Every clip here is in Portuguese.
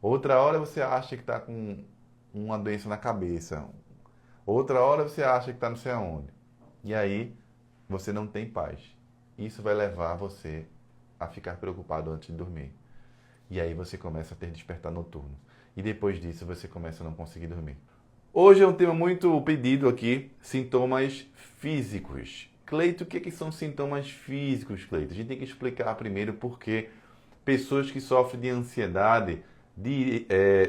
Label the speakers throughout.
Speaker 1: Outra hora você acha que está com uma doença na cabeça. Outra hora você acha que está não sei aonde. E aí você não tem paz. Isso vai levar você a ficar preocupado antes de dormir. E aí você começa a ter despertar noturno. E depois disso você começa a não conseguir dormir. Hoje é um tema muito pedido aqui, sintomas físicos. Cleito, o que são sintomas físicos, Cleito? A gente tem que explicar primeiro porque pessoas que sofrem de ansiedade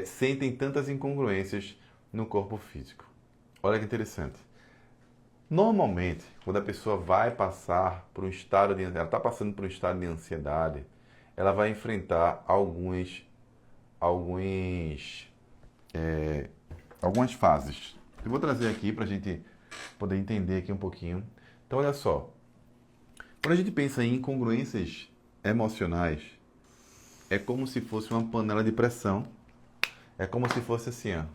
Speaker 1: sentem tantas incongruências no corpo físico. Olha que interessante. Normalmente, quando a pessoa vai passar por um estado de ela está passando por um estado de ansiedade, ela vai enfrentar alguns algumas fases. Eu vou trazer aqui para a gente poder entender aqui um pouquinho. Então, olha só. Quando a gente pensa em incongruências emocionais, é como se fosse uma panela de pressão. É como se fosse assim, ó,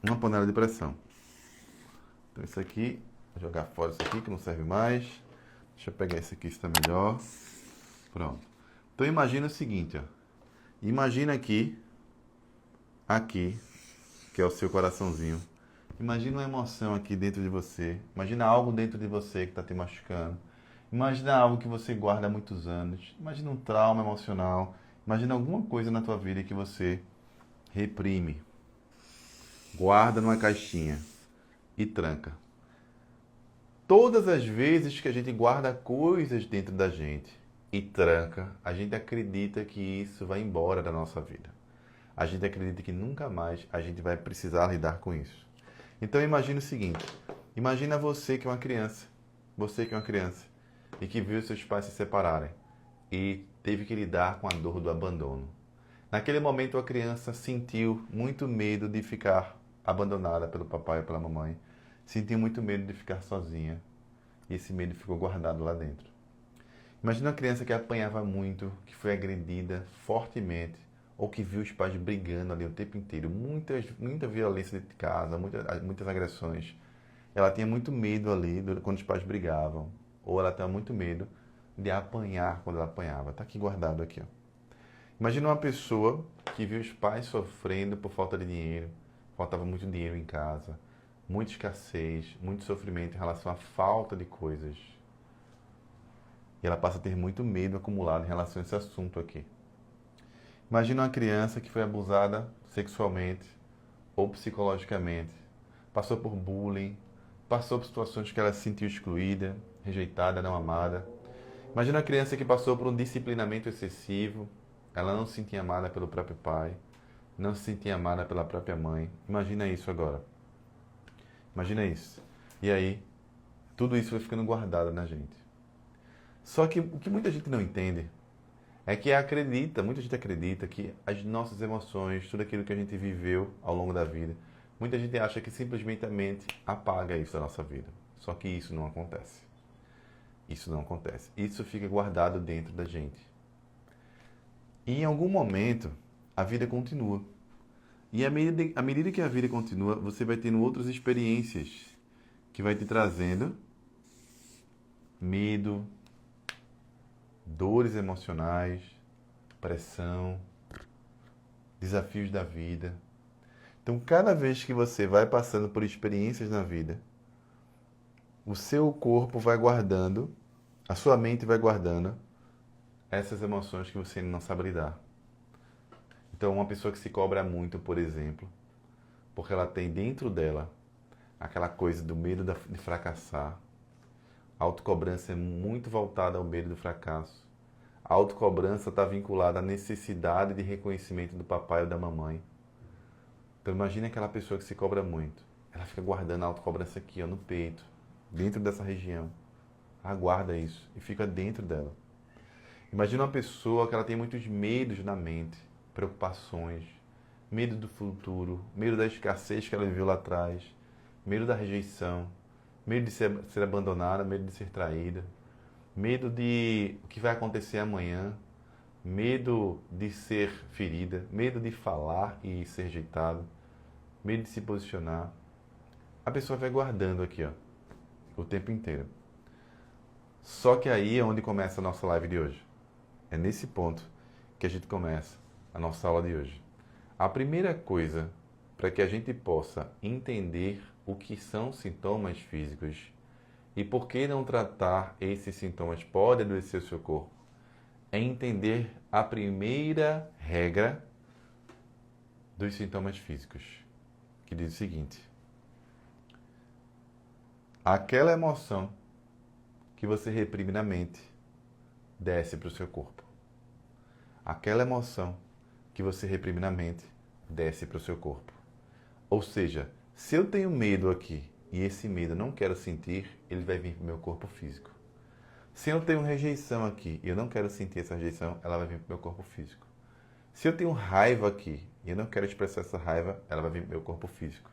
Speaker 1: uma panela de pressão. Então, isso aqui, vou jogar fora isso aqui que não serve mais. Deixa eu pegar esse aqui, está melhor. Pronto. Então, imagina o seguinte, ó. Imagina aqui, que é o seu coraçãozinho. Imagina uma emoção aqui dentro de você. Imagina algo dentro de você que está te machucando. Imagina algo que você guarda há muitos anos. Imagina um trauma emocional. Imagina alguma coisa na tua vida que você reprime. Guarda numa caixinha e tranca. Todas as vezes que a gente guarda coisas dentro da gente e tranca, a gente acredita que isso vai embora da nossa vida. A gente acredita que nunca mais a gente vai precisar lidar com isso. Então imagine o seguinte, imagina você que é uma criança, e que viu seus pais se separarem e teve que lidar com a dor do abandono. Naquele momento a criança sentiu muito medo de ficar abandonada pelo papai e pela mamãe, sentiu muito medo de ficar sozinha e esse medo ficou guardado lá dentro. Imagina uma criança que apanhava muito, que foi agredida fortemente, ou que viu os pais brigando ali o tempo inteiro, muita violência dentro de casa, muitas agressões. Ela tinha muito medo ali quando os pais brigavam, ou ela tinha muito medo de apanhar quando ela apanhava. Está aqui guardado aqui, ó. Imagina uma pessoa que viu os pais sofrendo por falta de dinheiro, faltava muito dinheiro em casa, muita escassez, muito sofrimento em relação à falta de coisas. E ela passa a ter muito medo acumulado em relação a esse assunto aqui. Imagina uma criança que foi abusada sexualmente ou psicologicamente, passou por bullying, passou por situações que ela se sentiu excluída, rejeitada, não amada. Imagina uma criança que passou por um disciplinamento excessivo, ela não se sentia amada pelo próprio pai, não se sentia amada pela própria mãe. Imagina isso agora. Imagina isso. E aí, tudo isso vai ficando guardado na gente. Só que o que muita gente não entende é que muita gente acredita que as nossas emoções, tudo aquilo que a gente viveu ao longo da vida, muita gente acha que simplesmente a mente apaga isso da nossa vida. Só que isso não acontece. Isso não acontece. Isso fica guardado dentro da gente. E em algum momento, a vida continua. E à medida que a vida continua, você vai tendo outras experiências que vai te trazendo medo, dores emocionais, pressão, desafios da vida. Então, cada vez que você vai passando por experiências na vida, o seu corpo vai guardando, a sua mente vai guardando essas emoções que você não sabe lidar. Então, uma pessoa que se cobra muito, por exemplo, porque ela tem dentro dela aquela coisa do medo de fracassar. A autocobrança é muito voltada ao medo do fracasso. A autocobrança está vinculada à necessidade de reconhecimento do papai ou da mamãe. Então imagine aquela pessoa que se cobra muito. Ela fica guardando a autocobrança aqui, ó, no peito, dentro dessa região. Aguarda isso e fica dentro dela. Imagina uma pessoa que ela tem muitos medos na mente, preocupações, medo do futuro, medo da escassez que ela viveu lá atrás, medo da rejeição, medo de ser abandonada, medo de ser traída, medo de o que vai acontecer amanhã, medo de ser ferida, medo de falar e ser rejeitado, medo de se posicionar. A pessoa vai guardando aqui, ó, o tempo inteiro. Só que aí é onde começa a nossa live de hoje. É nesse ponto que a gente começa a nossa aula de hoje. A primeira coisa para que a gente possa entender o que são sintomas físicos e por que não tratar esses sintomas pode adoecer o seu corpo, é entender a primeira regra dos sintomas físicos, que diz o seguinte: aquela emoção que você reprime na mente desce para o seu corpo. Aquela emoção que você reprime na mente desce para o seu corpo. Ou seja, se eu tenho medo aqui e esse medo eu não quero sentir, ele vai vir para o meu corpo físico. Se eu tenho rejeição aqui e eu não quero sentir essa rejeição, ela vai vir para o meu corpo físico. Se eu tenho raiva aqui e eu não quero expressar essa raiva, ela vai vir para o meu corpo físico.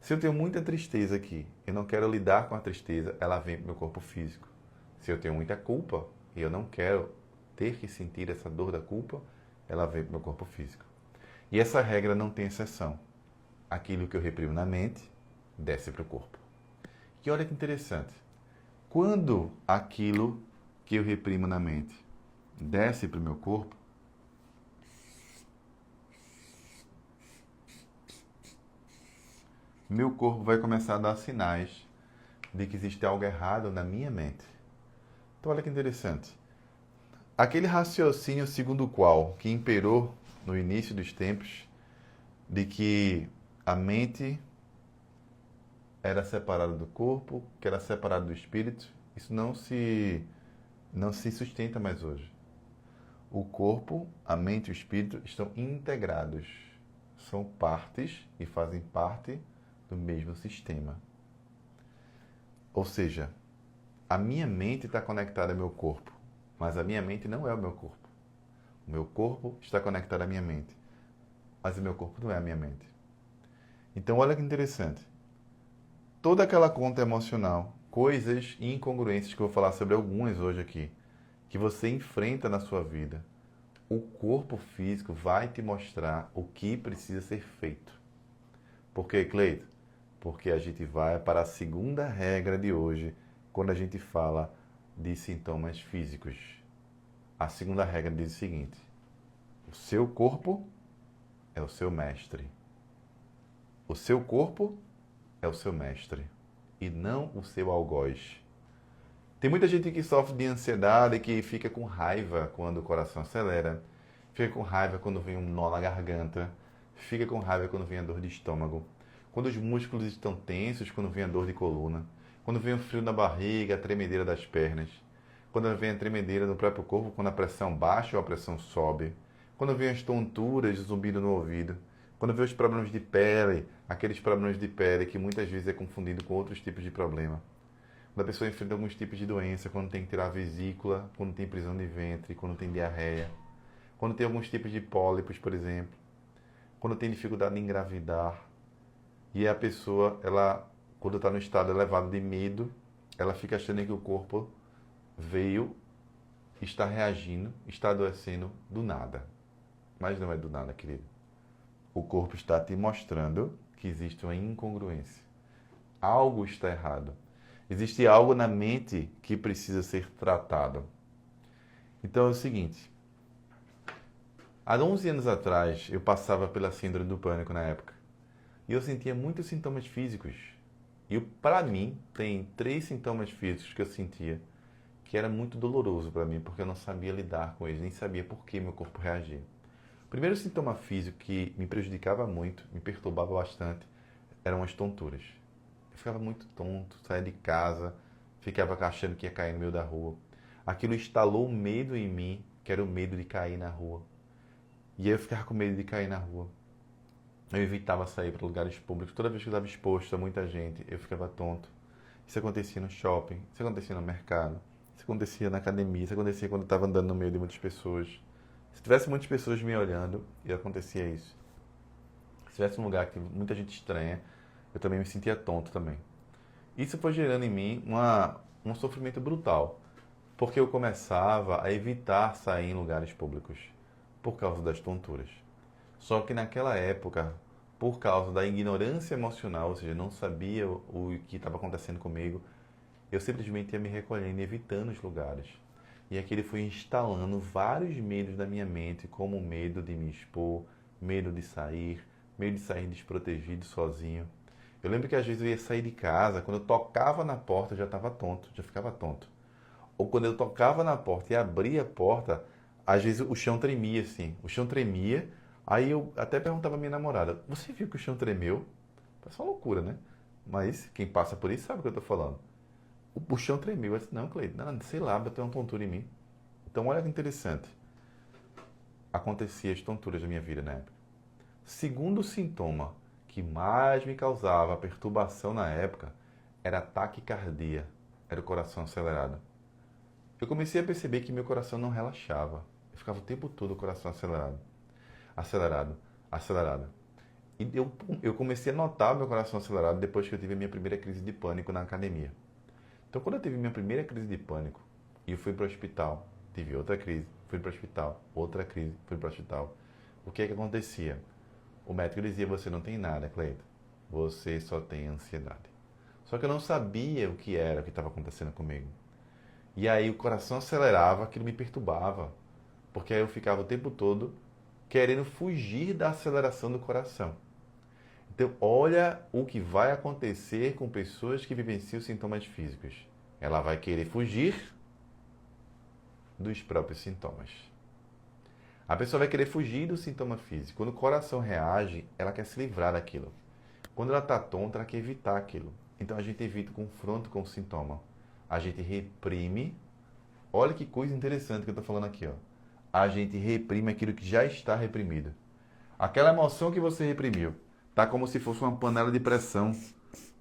Speaker 1: Se eu tenho muita tristeza aqui e eu não quero lidar com a tristeza, ela vem para o meu corpo físico. Se eu tenho muita culpa e eu não quero ter que sentir essa dor da culpa, ela vem para o meu corpo físico. E essa regra não tem exceção. Aquilo que eu reprimo na mente, desce para o corpo. E olha que interessante. Quando aquilo que eu reprimo na mente desce para o meu corpo, meu corpo vai começar a dar sinais de que existe algo errado na minha mente. Então olha que interessante. Aquele raciocínio segundo o qual que imperou no início dos tempos de que a mente era separada do corpo, que era separada do espírito, isso não se sustenta mais hoje. O corpo, a mente e o espírito estão integrados. São partes e fazem parte do mesmo sistema. Ou seja, a minha mente está conectada ao meu corpo, mas a minha mente não é o meu corpo. O meu corpo está conectado à minha mente, mas o meu corpo não é a minha mente. Então, olha que interessante. Toda aquela conta emocional, coisas e incongruências que eu vou falar sobre algumas hoje aqui, que você enfrenta na sua vida, o corpo físico vai te mostrar o que precisa ser feito. Por quê, Cleito? Porque a gente vai para a segunda regra de hoje, quando a gente fala de sintomas físicos. A segunda regra diz o seguinte: o seu corpo é o seu mestre. O seu corpo é o seu mestre e não o seu algoz. Tem muita gente que sofre de ansiedade e que fica com raiva quando o coração acelera, fica com raiva quando vem um nó na garganta, fica com raiva quando vem a dor de estômago, quando os músculos estão tensos, quando vem a dor de coluna, quando vem o frio na barriga, a tremedeira das pernas, quando vem a tremedeira no próprio corpo, quando a pressão baixa ou a pressão sobe, quando vem as tonturas, o zumbido no ouvido, quando vem os problemas de pele, aqueles problemas de pele que muitas vezes é confundido com outros tipos de problema. Quando a pessoa enfrenta alguns tipos de doença, quando tem que tirar a vesícula, quando tem prisão de ventre, quando tem diarreia, quando tem alguns tipos de pólipos, por exemplo, quando tem dificuldade em engravidar. E a pessoa, ela, quando está no estado elevado de medo, ela fica achando que o corpo veio, está reagindo, está adoecendo do nada. Mas não é do nada, querido. O corpo está te mostrando que existe uma incongruência. Algo está errado. Existe algo na mente que precisa ser tratado. Então é o seguinte. Há 11 anos atrás, eu passava pela síndrome do pânico na época. E eu sentia muitos sintomas físicos. E para mim, tem 3 sintomas físicos que eu sentia que era muito doloroso para mim, porque eu não sabia lidar com eles, nem sabia por que meu corpo reagia. O primeiro sintoma físico que me prejudicava muito, me perturbava bastante, eram as tonturas. Eu ficava muito tonto, saía de casa, ficava achando que ia cair no meio da rua. Aquilo instalou um medo em mim, que era o medo de cair na rua. E aí eu ficava com medo de cair na rua. Eu evitava sair para lugares públicos. Toda vez que eu estava exposto a muita gente, eu ficava tonto. Isso acontecia no shopping, isso acontecia no mercado, isso acontecia na academia, isso acontecia quando eu estava andando no meio de muitas pessoas. Se tivesse muitas pessoas me olhando, e acontecia isso. Se tivesse um lugar que muita gente estranha, eu também me sentia tonto também. Isso foi gerando em mim um sofrimento brutal, porque eu começava a evitar sair em lugares públicos por causa das tonturas. Só que naquela época, por causa da ignorância emocional, ou seja, não sabia o que estava acontecendo comigo, eu simplesmente ia me recolhendo e evitando os lugares. E aquilo foi instalando vários medos na minha mente, como o medo de me expor, medo de sair desprotegido, sozinho. Eu lembro que às vezes eu ia sair de casa, quando eu tocava na porta eu já estava tonto, já ficava tonto. Ou quando eu tocava na porta e abria a porta, às vezes o chão tremia assim, o chão tremia, aí eu até perguntava à minha namorada, você viu que o chão tremeu? Parece uma loucura, né? Mas quem passa por isso sabe o que eu estou falando. O chão tremeu. Eu disse, não, Cleiton, não, sei lá, bateu uma tontura em mim. Então, olha que interessante. Acontecia as tonturas da minha vida na época. Segundo sintoma que mais me causava perturbação na época era a taquicardia, era o coração acelerado. Eu comecei a perceber que meu coração não relaxava. Eu ficava o tempo todo o coração acelerado, acelerado, acelerado. E eu comecei a notar meu coração acelerado depois que eu tive a minha primeira crise de pânico na academia. Então, quando eu tive minha primeira crise de pânico e eu fui para o hospital, tive outra crise, fui para o hospital, outra crise, fui para o hospital, o que é que acontecia? O médico dizia, você não tem nada, Cleiton, você só tem ansiedade. Só que eu não sabia o que era, o que estava acontecendo comigo. E aí o coração acelerava, aquilo me perturbava, porque aí eu ficava o tempo todo querendo fugir da aceleração do coração. Então, olha o que vai acontecer com pessoas que vivenciam sintomas físicos. Ela vai querer fugir dos próprios sintomas. A pessoa vai querer fugir do sintoma físico. Quando o coração reage, ela quer se livrar daquilo. Quando ela está tonta, ela quer evitar aquilo. Então, a gente evita o confronto com o sintoma. A gente reprime. Olha que coisa interessante que eu estou falando aqui, ó. A gente reprime aquilo que já está reprimido. Aquela emoção que você reprimiu. Tá como se fosse uma panela de pressão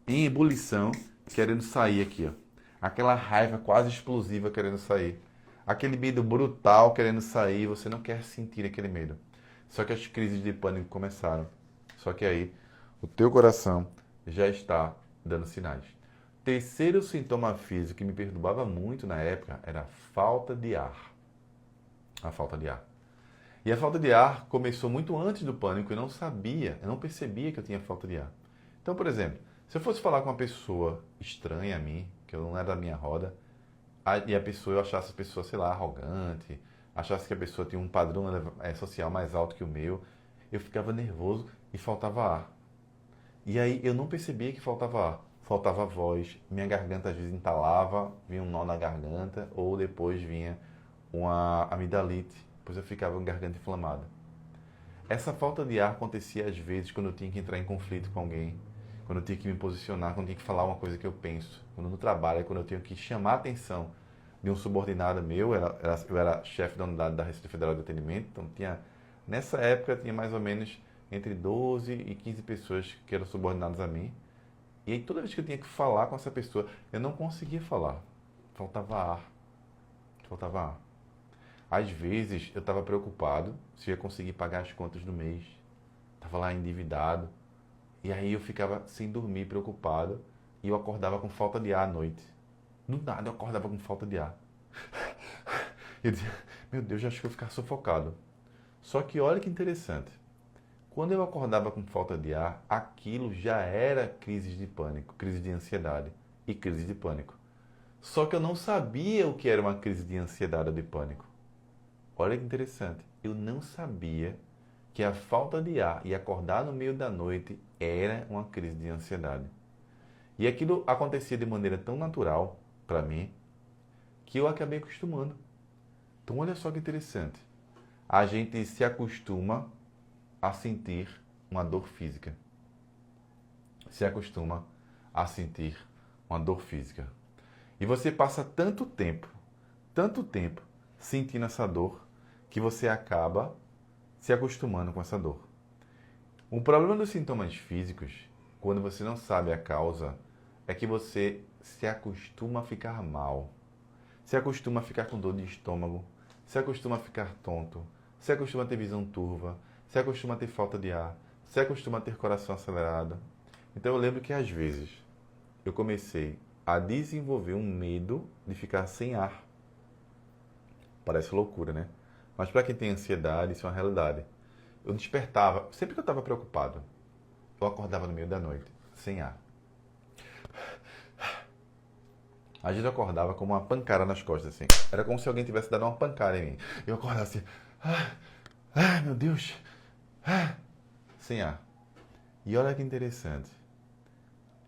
Speaker 1: em ebulição, querendo sair aqui, ó. Aquela raiva quase explosiva querendo sair. Aquele medo brutal querendo sair, você não quer sentir aquele medo. Só que as crises de pânico começaram. Só que aí, o teu coração já está dando sinais. Terceiro sintoma físico que me perturbava muito na época era a falta de ar. A falta de ar. E a falta de ar começou muito antes do pânico, eu não sabia, eu não percebia que eu tinha falta de ar. Então, por exemplo, se eu fosse falar com uma pessoa estranha a mim, que eu não era da minha roda, e a pessoa, eu achasse a pessoa, sei lá, arrogante, achasse que a pessoa tinha um padrão social mais alto que o meu, eu ficava nervoso e faltava ar. E aí eu não percebia que faltava ar, faltava voz, minha garganta às vezes entalava, vinha um nó na garganta, ou depois vinha uma amidalite. Depois eu ficava com a garganta inflamada. Essa falta de ar acontecia às vezes quando eu tinha que entrar em conflito com alguém, quando eu tinha que me posicionar, quando eu tinha que falar uma coisa que eu penso, quando no trabalho, quando eu tenho que chamar a atenção de um subordinado meu, eu era chefe da unidade da Receita Federal de Atendimento, então nessa época tinha mais ou menos entre 12 e 15 pessoas que eram subordinadas a mim, e aí toda vez que eu tinha que falar com essa pessoa, eu não conseguia falar, faltava ar, faltava ar. Às vezes eu estava preocupado se eu ia conseguir pagar as contas do mês. Estava lá endividado. E aí eu ficava sem dormir, preocupado. E eu acordava com falta de ar à noite. Do nada eu acordava com falta de ar. Eu dizia, meu Deus, acho que eu ia ficar sufocado. Só que olha que interessante. Quando eu acordava com falta de ar, aquilo já era crise de pânico, crise de ansiedade e crise de pânico. Só que eu não sabia o que era uma crise de ansiedade ou de pânico. Olha que interessante, eu não sabia que a falta de ar e acordar no meio da noite era uma crise de ansiedade. E aquilo acontecia de maneira tão natural para mim que eu acabei acostumando. Então olha só que interessante, a gente se acostuma a sentir uma dor física. Se acostuma a sentir uma dor física. E você passa tanto tempo sentindo essa dor, que você acaba se acostumando com essa dor. O problema dos sintomas físicos, quando você não sabe a causa, é que você se acostuma a ficar mal, se acostuma a ficar com dor de estômago, se acostuma a ficar tonto, se acostuma a ter visão turva, se acostuma a ter falta de ar, se acostuma a ter coração acelerado. Então eu lembro que às vezes eu comecei a desenvolver um medo de ficar sem ar. Parece loucura, né? Mas para quem tem ansiedade, isso é uma realidade. Eu despertava, sempre que eu estava preocupado, eu acordava no meio da noite, sem ar. Às vezes eu acordava com uma pancada nas costas, assim. Era como se alguém tivesse dado uma pancada em mim. Eu acordava assim, ai meu Deus, sem ar. E olha que interessante.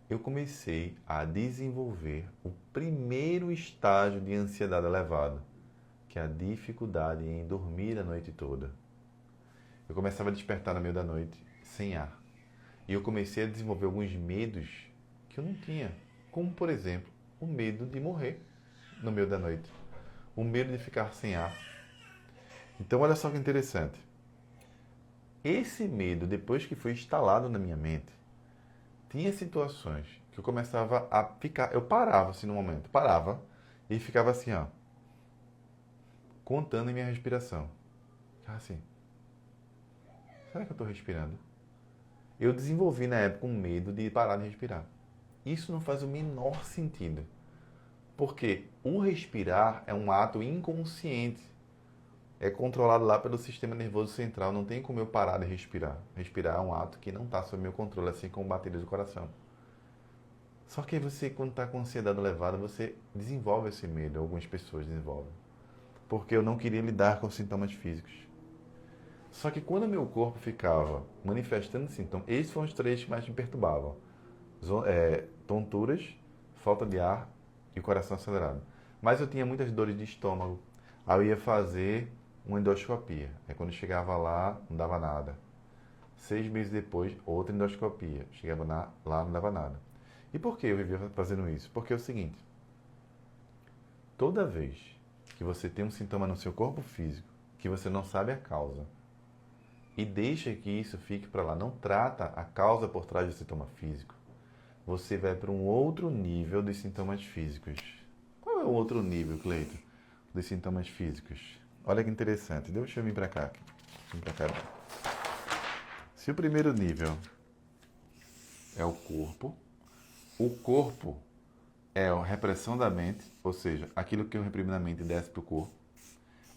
Speaker 1: Eu comecei a desenvolver o primeiro estágio de ansiedade elevada, que é a dificuldade em dormir a noite toda. Eu começava a despertar no meio da noite sem ar. E eu comecei a desenvolver alguns medos que eu não tinha. Como, por exemplo, o medo de morrer no meio da noite. O medo de ficar sem ar. Então, olha só que interessante. Esse medo, depois que foi instalado na minha mente, tinha situações que eu começava a ficar... Eu parava assim no momento. Parava e ficava assim, ó. Contando em minha respiração. Ficava assim. Será que eu estou respirando? Eu desenvolvi na época um medo de parar de respirar. Isso não faz o menor sentido. Porque o respirar é um ato inconsciente. É controlado lá pelo sistema nervoso central. Não tem como eu parar de respirar. Respirar é um ato que não está sob meu controle, assim como bater do coração. Só que aí você, quando está com ansiedade elevada, você desenvolve esse medo. Algumas pessoas desenvolvem. Porque eu não queria lidar com sintomas físicos. Só que quando meu corpo ficava manifestando sintomas, esses foram os três que mais me perturbavam. Tonturas, falta de ar e o coração acelerado. Mas eu tinha muitas dores de estômago. Aí eu ia fazer uma endoscopia. Aí quando chegava lá, não dava nada. 6 meses depois, outra endoscopia. Chegava lá, não dava nada. E por que eu vivia fazendo isso? Porque é o seguinte. Toda vez que você tem um sintoma no seu corpo físico, que você não sabe a causa, e deixa que isso fique para lá, não trata a causa por trás do sintoma físico, você vai para um outro nível dos sintomas físicos. Qual é o outro nível, Cleiton, dos sintomas físicos? Olha que interessante. Deixa eu vir para cá. Vim para cá. Se o primeiro nível é o corpo é a repressão da mente, ou seja, aquilo que eu reprimo na mente desce para o corpo,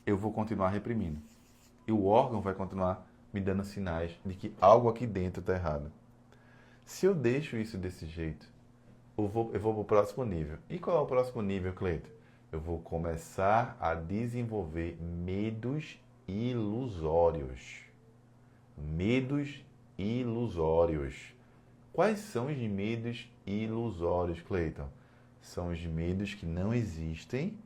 Speaker 1: eu vou continuar reprimindo. E o órgão vai continuar me dando sinais de que algo aqui dentro está errado. Se eu deixo isso desse jeito, eu vou para o próximo nível. E qual é o próximo nível, Cleiton? Eu vou começar a desenvolver medos ilusórios. Medos ilusórios. Quais são os medos ilusórios, Cleiton? São os medos que não existem,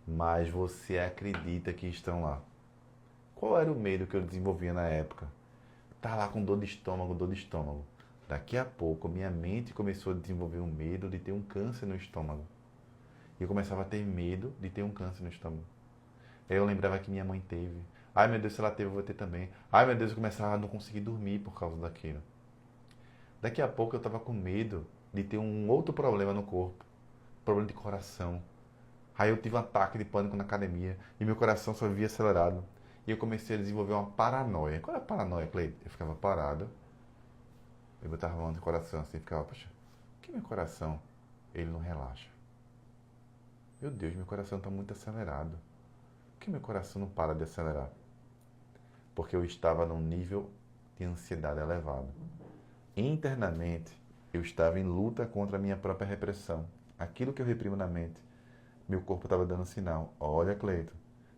Speaker 1: mas você acredita que estão lá. Qual era o medo que eu desenvolvia na época? Tá lá com dor de estômago, dor de estômago. Daqui a pouco, minha mente começou a desenvolver um medo de ter um câncer no estômago. E eu começava a ter medo de ter um câncer no estômago. Aí eu lembrava que minha mãe teve. Ai meu Deus, se ela teve, eu vou ter também. Ai meu Deus, eu começava a não conseguir dormir por causa daquilo. Daqui a pouco eu estava com medo de ter um outro problema no corpo. Problema de coração. Aí eu tive um ataque de pânico na academia e meu coração só vivia acelerado. E eu comecei a desenvolver uma paranoia. Qual é a paranoia, Cleiton? Eu ficava parado. Eu botava a mão no coração assim, ficava, poxa, por que meu coração, ele não relaxa? Meu Deus, meu coração está muito acelerado. Por que meu coração não para de acelerar? Porque eu estava num nível de ansiedade elevado. Internamente, eu estava em luta contra a minha própria repressão. Aquilo que eu reprimo na mente, meu corpo estava dando sinal. Olha, Cleiton,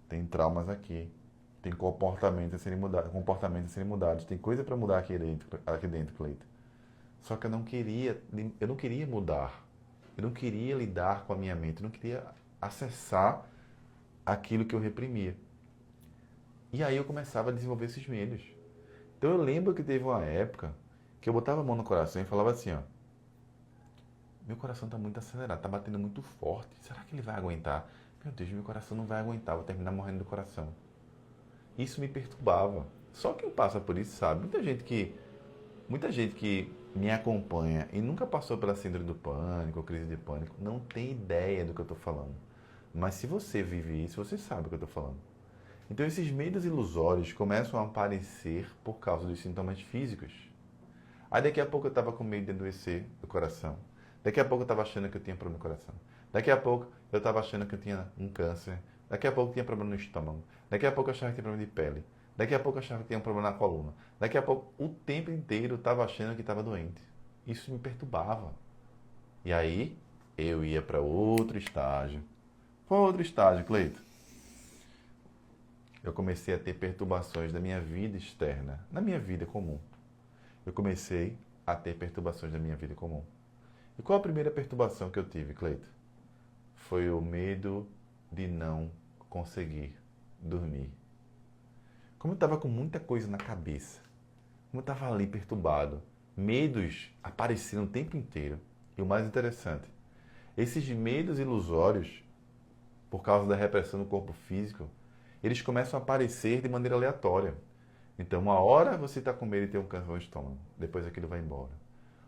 Speaker 1: tem traumas aqui. Tem comportamentos a serem mudados. Tem coisa para mudar aqui dentro, Cleiton. Só que eu não queria mudar. Eu não queria lidar com a minha mente. Eu não queria acessar aquilo que eu reprimia. E aí eu começava a desenvolver esses medos. Então eu lembro que teve uma época que eu botava a mão no coração e falava assim, ó. Meu coração está muito acelerado, está batendo muito forte. Será que ele vai aguentar? Meu Deus, meu coração não vai aguentar, vou terminar morrendo do coração. Isso me perturbava. Só quem passa por isso sabe. Muita gente que me acompanha e nunca passou pela síndrome do pânico, ou crise de pânico, não tem ideia do que eu estou falando. Mas se você vive isso, você sabe o que eu estou falando. Então esses medos ilusórios começam a aparecer por causa dos sintomas físicos. Aí daqui a pouco eu estava com medo de adoecer do coração. Daqui a pouco eu estava achando que eu tinha problema no coração. Daqui a pouco eu estava achando que eu tinha um câncer. Daqui a pouco eu tinha problema no estômago. Daqui a pouco eu achava que tinha problema de pele. Daqui a pouco eu achava que tinha um problema na coluna. Daqui a pouco, o tempo inteiro eu estava achando que estava doente. Isso me perturbava. E aí, eu ia para outro estágio. Qual outro estágio, Cleito? eu comecei a ter perturbações da minha vida externa, na minha vida comum. Eu comecei a ter perturbações da minha vida comum. E qual a primeira perturbação que eu tive, Cleito? Foi o medo de não conseguir dormir. Como eu estava com muita coisa na cabeça, como eu estava ali perturbado, medos apareciam o tempo inteiro. E o mais interessante, esses medos ilusórios, por causa da repressão no corpo físico, eles começam a aparecer de maneira aleatória. Então, uma hora você está com medo de ter um câncer no estômago, depois aquilo vai embora.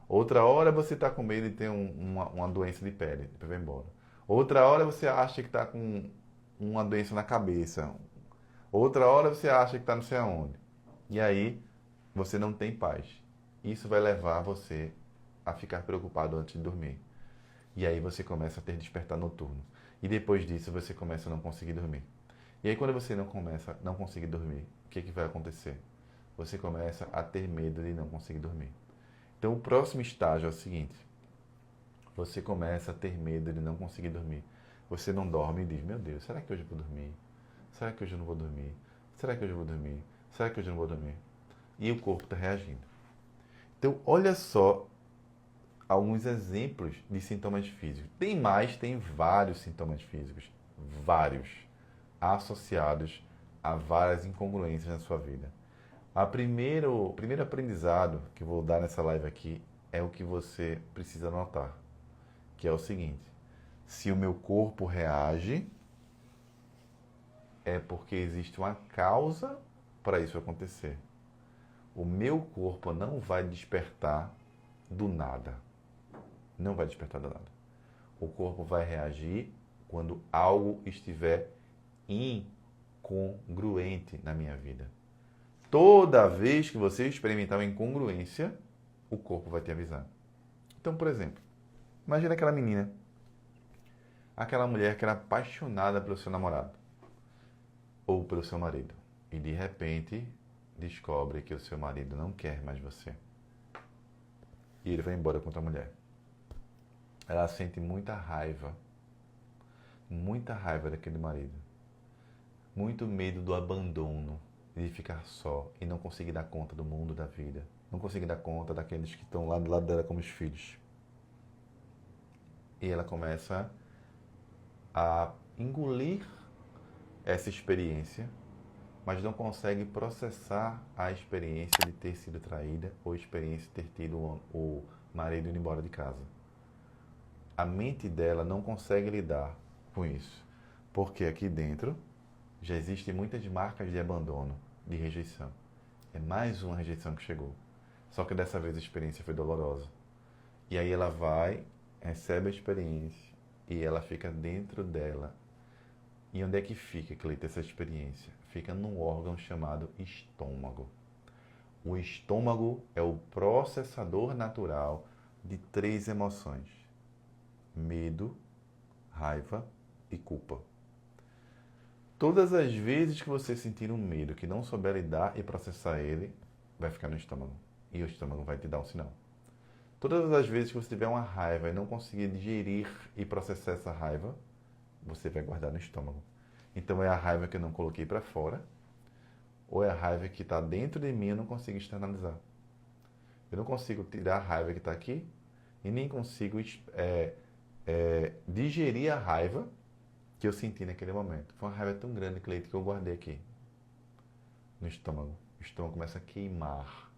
Speaker 1: Outra hora você está com medo de ter uma doença de pele, depois vai embora. Outra hora você acha que está com uma doença na cabeça. Outra hora você acha que está não sei aonde. E aí você não tem paz. Isso vai levar você a ficar preocupado antes de dormir. E aí você começa a ter despertar noturno. E depois disso você começa a não conseguir dormir. E aí quando você não conseguir dormir, o que vai acontecer? Você começa a ter medo de não conseguir dormir. Então o próximo estágio é o seguinte. Você começa a ter medo de não conseguir dormir. Você não dorme e diz, meu Deus, será que hoje eu vou dormir? Será que hoje eu não vou dormir? Será que hoje eu vou dormir? Será que hoje eu não vou dormir? E o corpo está reagindo. Então, olha só alguns exemplos de sintomas físicos. Tem vários sintomas físicos. Vários. Associados a várias incongruências na sua vida. O primeiro aprendizado que eu vou dar nessa live aqui é o que você precisa notar. Que é o seguinte. Se o meu corpo reage, é porque existe uma causa para isso acontecer. O meu corpo não vai despertar do nada. Não vai despertar do nada. O corpo vai reagir quando algo estiver incongruente na minha vida. Toda vez que você experimentar uma incongruência, o corpo vai te avisar. Então, por exemplo, imagina aquela menina, aquela mulher que era apaixonada pelo seu namorado ou pelo seu marido e de repente descobre que o seu marido não quer mais você e ele vai embora com outra mulher. Ela sente muita raiva daquele marido, muito medo do abandono, de ficar só e não conseguir dar conta do mundo, da vida, não conseguir dar conta daqueles que estão lá do lado dela como os filhos. E ela começa a engolir essa experiência, mas não consegue processar a experiência de ter sido traída ou a experiência de ter tido o marido indo embora de casa. A mente dela não consegue lidar com isso, porque aqui dentro já existem muitas marcas de abandono, de rejeição. É mais uma rejeição que chegou. Só que dessa vez a experiência foi dolorosa. E aí ela vai, recebe a experiência e ela fica dentro dela. E onde é que fica, Cleito, essa experiência? Fica num órgão chamado estômago. O estômago é o processador natural de 3 emoções: medo, raiva e culpa. Todas as vezes que você sentir um medo que não souber lidar e processar ele, vai ficar no estômago. E o estômago vai te dar um sinal. Todas as vezes que você tiver uma raiva e não conseguir digerir e processar essa raiva, você vai guardar no estômago. Então é a raiva que eu não coloquei para fora, ou é a raiva que está dentro de mim e eu não consigo externalizar. Eu não consigo tirar a raiva que está aqui e nem consigo digerir a raiva que eu senti naquele momento. Foi uma raiva tão grande, Cleito, que eu guardei aqui no estômago. O estômago começa a queimar,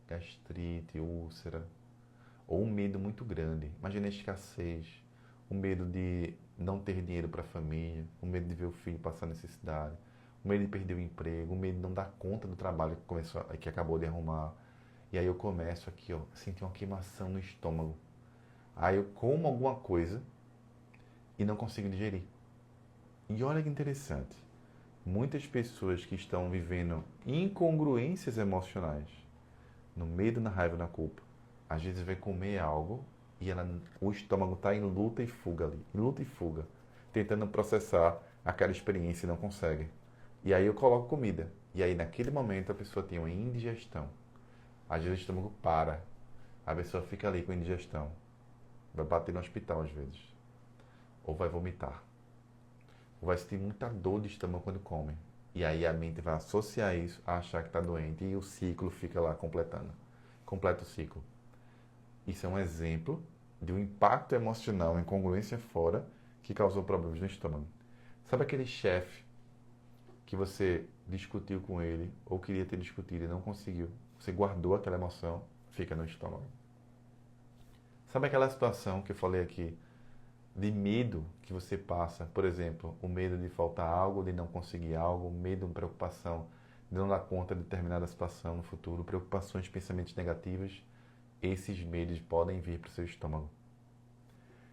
Speaker 1: gastrite, úlcera, ou um medo muito grande. Imagina a escassez, o medo de não ter dinheiro para a família, o medo de ver o filho passar necessidade, o medo de perder o emprego, o medo de não dar conta do trabalho que acabou de arrumar. E aí eu começo aqui, ó, a sentir uma queimação no estômago. Aí eu como alguma coisa e não consigo digerir. E olha que interessante, muitas pessoas que estão vivendo incongruências emocionais, no medo, na raiva, na culpa, às vezes vai comer algo e o estômago está em luta e fuga ali, em luta e fuga, tentando processar aquela experiência e não consegue. E aí eu coloco comida. E aí naquele momento a pessoa tem uma indigestão. Às vezes o estômago para, a pessoa fica ali com indigestão. Vai bater no hospital às vezes. Ou vai vomitar. Ou vai sentir muita dor de estômago quando come. E aí a mente vai associar isso a achar que está doente e o ciclo fica lá completando. Completa o ciclo. Isso é um exemplo de um impacto emocional, incongruência fora, que causou problemas no estômago. Sabe aquele chefe que você discutiu com ele ou queria ter discutido e não conseguiu? Você guardou aquela emoção, fica no estômago. Sabe aquela situação que eu falei aqui de medo que você passa, por exemplo, o medo de faltar algo, de não conseguir algo, o medo, preocupação de não dar conta de determinada situação no futuro, preocupações, pensamentos negativos, esses medos podem vir para o seu estômago.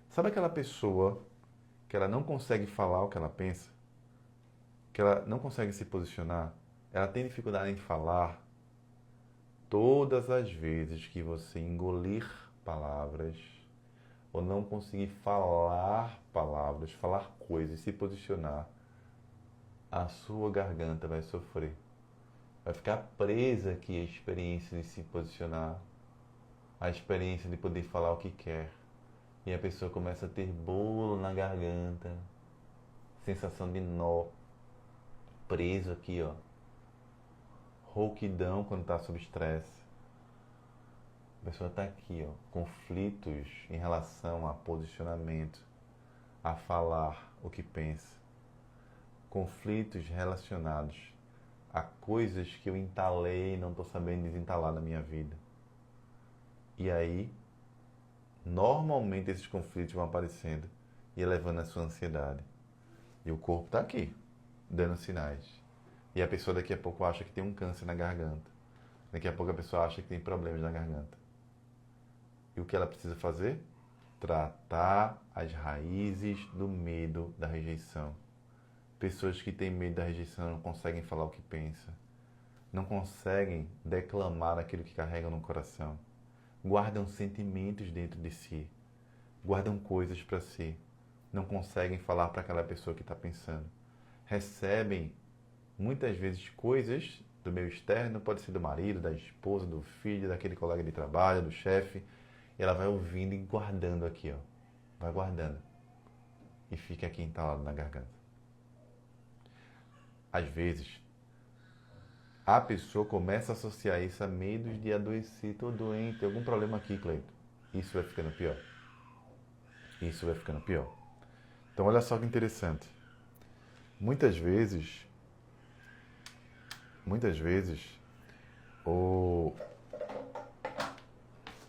Speaker 1: Sabe aquela pessoa que ela não consegue falar o que ela pensa? Que ela não consegue se posicionar? Ela tem dificuldade em falar? Todas as vezes que você engolir palavras, ou não conseguir falar palavras, falar coisas, se posicionar, a sua garganta vai sofrer. Vai ficar presa aqui a experiência de se posicionar, a experiência de poder falar o que quer. E a pessoa começa a ter bolo na garganta, sensação de nó, preso aqui, ó. Rouquidão quando está sob estresse. A pessoa está aqui, ó, conflitos em relação a posicionamento, a falar o que pensa. Conflitos relacionados a coisas que eu entalei e não estou sabendo desentalar na minha vida. E aí, normalmente esses conflitos vão aparecendo e elevando a sua ansiedade. E o corpo está aqui, dando sinais. E a pessoa daqui a pouco acha que tem um câncer na garganta. Daqui a pouco a pessoa acha que tem problemas na garganta. E o que ela precisa fazer? Tratar as raízes do medo da rejeição. Pessoas que têm medo da rejeição não conseguem falar o que pensam. Não conseguem declamar aquilo que carregam no coração. Guardam sentimentos dentro de si. Guardam coisas para si. Não conseguem falar para aquela pessoa que está pensando. Recebem, muitas vezes, coisas do meio externo, pode ser do marido, da esposa, do filho, daquele colega de trabalho, do chefe. E ela vai ouvindo e guardando aqui, ó. Vai guardando. E fica aqui entalado na garganta. Às vezes, a pessoa começa a associar isso a medos de adoecer. Estou doente, algum problema aqui, Cleito. Isso vai ficando pior. Isso vai ficando pior. Então, olha só que interessante. Muitas vezes,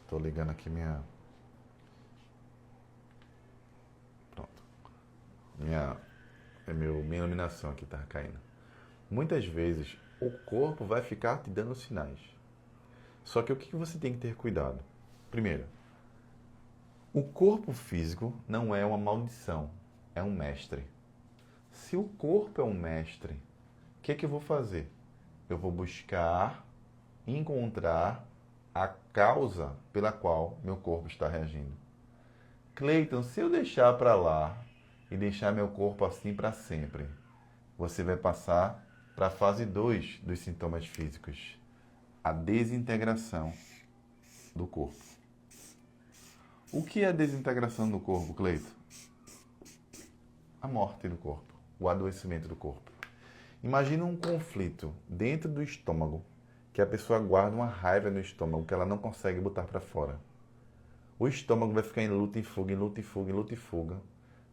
Speaker 1: Estou ligando aqui minha... Pronto. Minha iluminação aqui está caindo. Muitas vezes, o corpo vai ficar te dando sinais. Só que o que você tem que ter cuidado? Primeiro, o corpo físico não é uma maldição, é um mestre. Se o corpo é um mestre, o que eu vou fazer? Eu vou buscar, encontrar a causa pela qual meu corpo está reagindo. Cleiton, se eu deixar para lá e deixar meu corpo assim para sempre, você vai passar para a fase 2 dos sintomas físicos, a desintegração do corpo. O que é a desintegração do corpo, Cleiton? A morte do corpo, o adoecimento do corpo. Imagina um conflito dentro do estômago, que a pessoa guarda uma raiva no estômago que ela não consegue botar para fora. O estômago vai ficar em luta e fuga, em luta e fuga, em luta e fuga.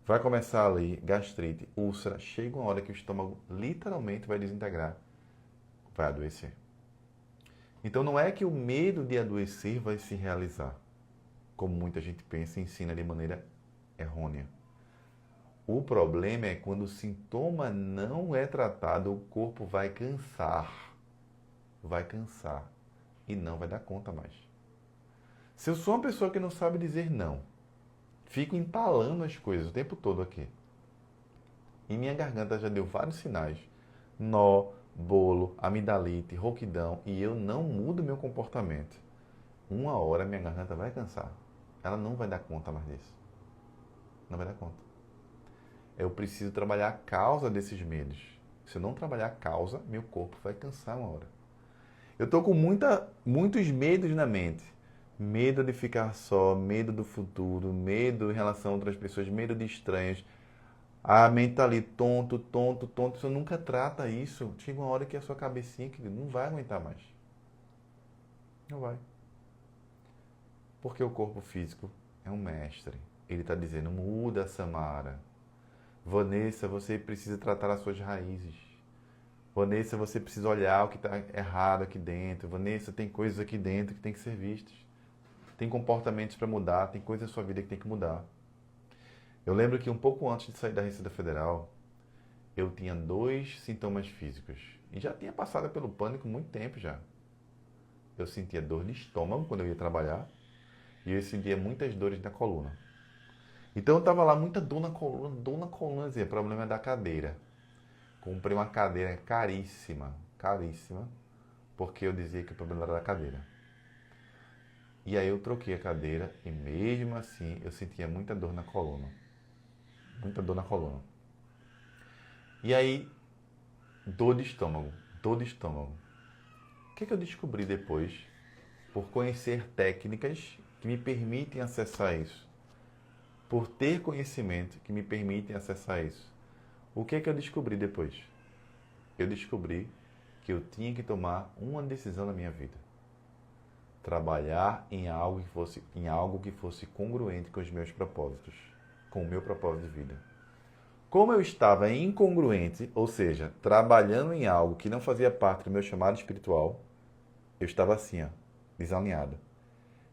Speaker 1: Vai começar ali gastrite, úlcera. Chega uma hora que o estômago literalmente vai desintegrar, vai adoecer. Então não é que o medo de adoecer vai se realizar, como muita gente pensa e ensina de maneira errônea. O problema é quando o sintoma não é tratado, o corpo vai cansar e não vai dar conta mais. Se eu sou uma pessoa que não sabe dizer não, fico entalando as coisas o tempo todo aqui, e minha garganta já deu vários sinais, nó, bolo, amidalite, rouquidão, e eu não mudo meu comportamento, uma hora minha garganta vai cansar. Ela não vai dar conta mais disso. Não vai dar conta. Eu preciso trabalhar a causa desses medos. Se eu não trabalhar a causa, meu corpo vai cansar uma hora. Eu estou com muitos medos na mente. Medo de ficar só, medo do futuro, medo em relação a outras pessoas, medo de estranhos. A mente tá ali tonto, tonto, tonto. Você nunca trata isso. Chega uma hora que a sua cabecinha, querido, não vai aguentar mais. Não vai. Porque o corpo físico é um mestre. Ele está dizendo, muda, Samara. Vanessa, você precisa tratar as suas raízes. Vanessa, você precisa olhar o que está errado aqui dentro. Vanessa, tem coisas aqui dentro que tem que ser vistas. Tem comportamentos para mudar, tem coisas na sua vida que tem que mudar. Eu lembro que um pouco antes de sair da Receita Federal, eu tinha 2 sintomas físicos. E já tinha passado pelo pânico muito tempo já. Eu sentia dor de estômago quando eu ia trabalhar. E eu sentia muitas dores na coluna. Então eu estava lá, muita dor na coluna, dor na coluna. Dizia, problema é da cadeira. Comprei uma cadeira caríssima, caríssima, porque eu dizia que o problema era da cadeira. E aí eu troquei a cadeira e mesmo assim eu sentia muita dor na coluna. Muita dor na coluna. E aí, dor de estômago, dor de estômago. O que eu descobri depois? Por conhecer técnicas que me permitem acessar isso. Por ter conhecimento que me permitem acessar isso. O que eu descobri depois? Eu descobri que eu tinha que tomar uma decisão na minha vida. Trabalhar em algo que fosse congruente com os meus propósitos, com o meu propósito de vida. Como eu estava incongruente, ou seja, trabalhando em algo que não fazia parte do meu chamado espiritual, eu estava assim, ó, desalinhado.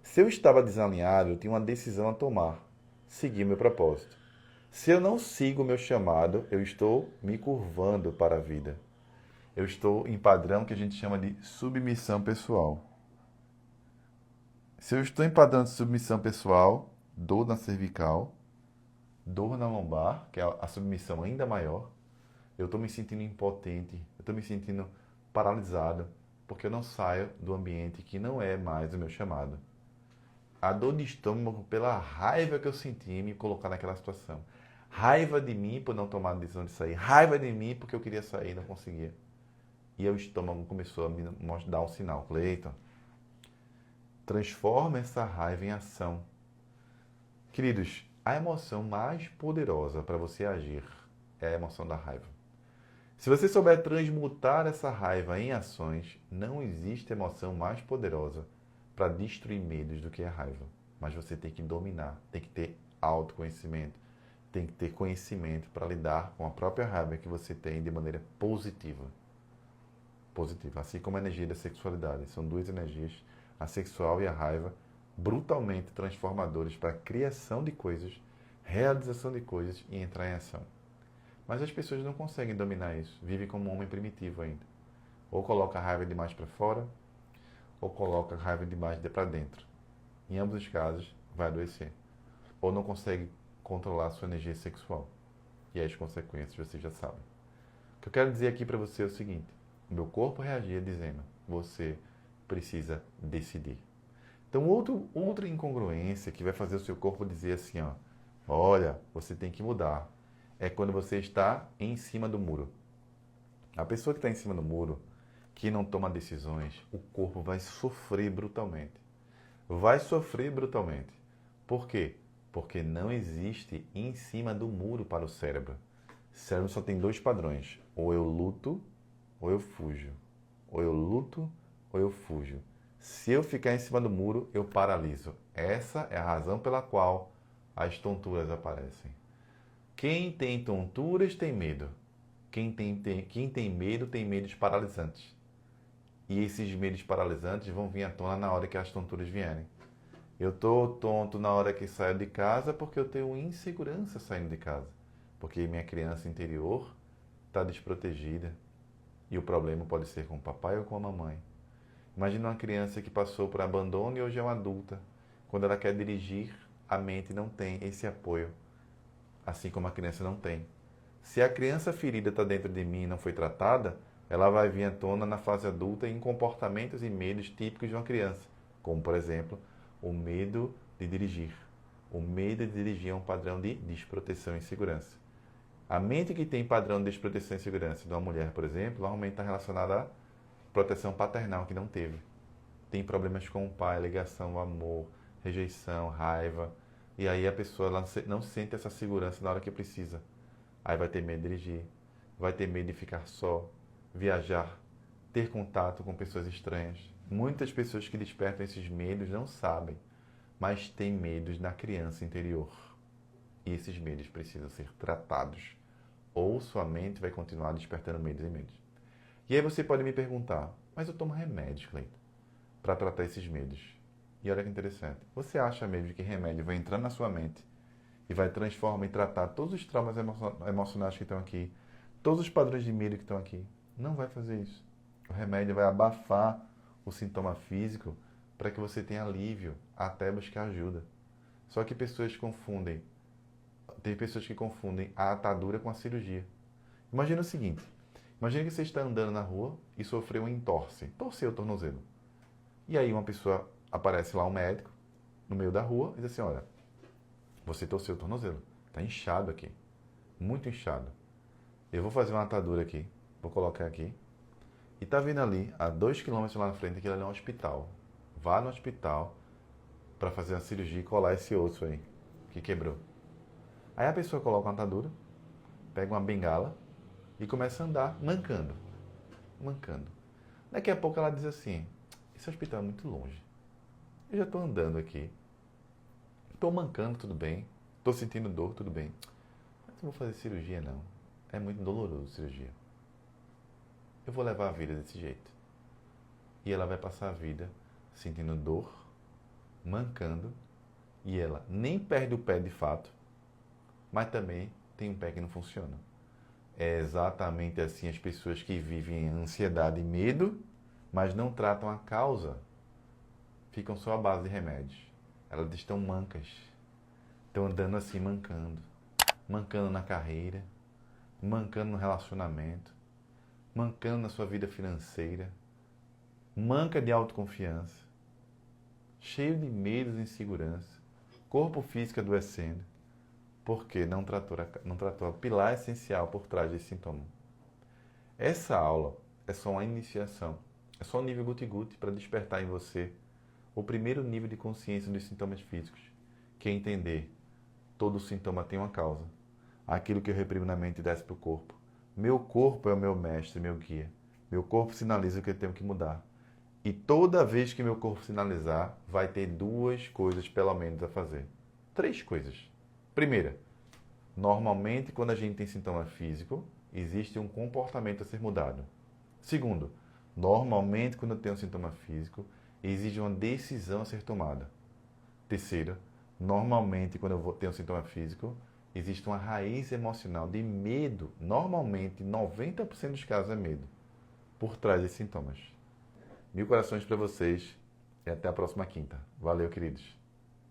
Speaker 1: Se eu estava desalinhado, eu tinha uma decisão a tomar, seguir meu propósito. Se eu não sigo o meu chamado, eu estou me curvando para a vida. Eu estou em padrão que a gente chama de submissão pessoal. Se eu estou em padrão de submissão pessoal, dor na cervical, dor na lombar, que é a submissão ainda maior, eu estou me sentindo impotente, eu estou me sentindo paralisado, porque eu não saio do ambiente que não é mais o meu chamado. A dor de estômago pela raiva que eu senti em me colocar naquela situação. Raiva de mim por não tomar a decisão de sair. Raiva de mim porque eu queria sair e não conseguia. E o estômago começou a me dar um sinal. Cleiton, transforma essa raiva em ação. Queridos, a emoção mais poderosa para você agir é a emoção da raiva. Se você souber transmutar essa raiva em ações, não existe emoção mais poderosa para destruir medos do que a raiva. Mas você tem que dominar, tem que ter autoconhecimento, tem que ter conhecimento para lidar com a própria raiva que você tem de maneira positiva. Positiva, assim como a energia da sexualidade. São 2 energias, a sexual e a raiva, brutalmente transformadores para a criação de coisas, realização de coisas e entrar em ação. Mas as pessoas não conseguem dominar isso, vivem como um homem primitivo ainda. Ou coloca a raiva demais para fora, ou coloca a raiva demais para dentro. Em ambos os casos, vai adoecer. Ou não consegue controlar a sua energia sexual. E as consequências você já sabe. O que eu quero dizer aqui para você é o seguinte: o meu corpo reagia dizendo, você precisa decidir. Então, outra incongruência que vai fazer o seu corpo dizer assim, ó, olha, você tem que mudar, é quando você está em cima do muro. A pessoa que está em cima do muro, que não toma decisões, o corpo vai sofrer brutalmente. Vai sofrer brutalmente. Por quê? Porque não existe em cima do muro para o cérebro. O cérebro só tem 2 padrões. Ou eu luto, ou eu fujo. Ou eu luto, ou eu fujo. Se eu ficar em cima do muro, eu paraliso. Essa é a razão pela qual as tonturas aparecem. Quem tem tonturas tem medo. Quem tem medo tem medos paralisantes. E esses medos paralisantes vão vir à tona na hora que as tonturas vierem. Eu estou tonto na hora que saio de casa porque eu tenho insegurança saindo de casa. Porque minha criança interior está desprotegida. E o problema pode ser com o papai ou com a mamãe. Imagina uma criança que passou por abandono e hoje é uma adulta. Quando ela quer dirigir, a mente não tem esse apoio. Assim como a criança não tem. Se a criança ferida está dentro de mim e não foi tratada, ela vai vir à tona na fase adulta em comportamentos e medos típicos de uma criança. Como, por exemplo, o medo de dirigir. O medo de dirigir é um padrão de desproteção e insegurança. A mente que tem padrão de desproteção e insegurança de uma mulher, por exemplo, normalmente está relacionada à proteção paternal que não teve. Tem problemas com o pai, ligação, amor, rejeição, raiva. E aí a pessoa ela não sente essa segurança na hora que precisa. Aí vai ter medo de dirigir, vai ter medo de ficar só, viajar, ter contato com pessoas estranhas. Muitas pessoas que despertam esses medos não sabem, mas têm medos na criança interior. E esses medos precisam ser tratados, ou sua mente vai continuar despertando medos e medos. E aí você pode me perguntar, mas eu tomo remédio, Cleiton, para tratar esses medos. E olha que interessante, você acha mesmo que remédio vai entrar na sua mente e vai transformar e tratar todos os traumas emocionais que estão aqui, todos os padrões de medo que estão aqui? Não vai fazer isso. O remédio vai abafar o sintoma físico para que você tenha alívio até buscar ajuda. Só que tem pessoas que confundem a atadura com a cirurgia. Imagina o seguinte, imagina que você está andando na rua e sofreu um entorse, torceu o tornozelo. E aí uma pessoa, aparece lá um médico no meio da rua e diz assim, olha, você torceu o tornozelo, está inchado aqui, muito inchado. Eu vou fazer uma atadura aqui, vou colocar aqui. E tá vendo ali, a 2 quilômetros lá na frente, aquilo ali é um hospital. Vá no hospital para fazer uma cirurgia e colar esse osso aí, que quebrou. Aí a pessoa coloca uma atadura, pega uma bengala e começa a andar mancando. Mancando. Daqui a pouco ela diz assim, esse hospital é muito longe. Eu já estou andando aqui. Estou mancando, tudo bem. Estou sentindo dor, tudo bem. Mas não vou fazer cirurgia, não. É muito doloroso cirurgia. Eu vou levar a vida desse jeito. E ela vai passar a vida sentindo dor, mancando, e ela nem perde o pé de fato, mas também tem um pé que não funciona. É exatamente assim as pessoas que vivem em ansiedade e medo, mas não tratam a causa, ficam só à base de remédios. Elas estão mancas, estão andando assim mancando, mancando na carreira, mancando no relacionamento, mancando na sua vida financeira, manca de autoconfiança, cheio de medos e insegurança, corpo físico adoecendo, porque não tratou a pilar essencial por trás desse sintoma. Essa aula é só uma iniciação, é só um nível guti-guti para despertar em você o primeiro nível de consciência dos sintomas físicos, que é entender todo sintoma tem uma causa. Aquilo que eu reprimo na mente desce para o corpo. Meu corpo é o meu mestre, meu guia. Meu corpo sinaliza o que eu tenho que mudar. E toda vez que meu corpo sinalizar, vai ter 2 coisas pelo menos a fazer. 3 coisas. Primeira, normalmente quando a gente tem sintoma físico, existe um comportamento a ser mudado. Segundo, normalmente quando eu tenho um sintoma físico, exige uma decisão a ser tomada. Terceiro, normalmente quando eu tenho um sintoma físico, existe uma raiz emocional de medo. Normalmente, 90% dos casos é medo, por trás desses sintomas. 1000 corações para vocês e até a próxima quinta. Valeu, queridos.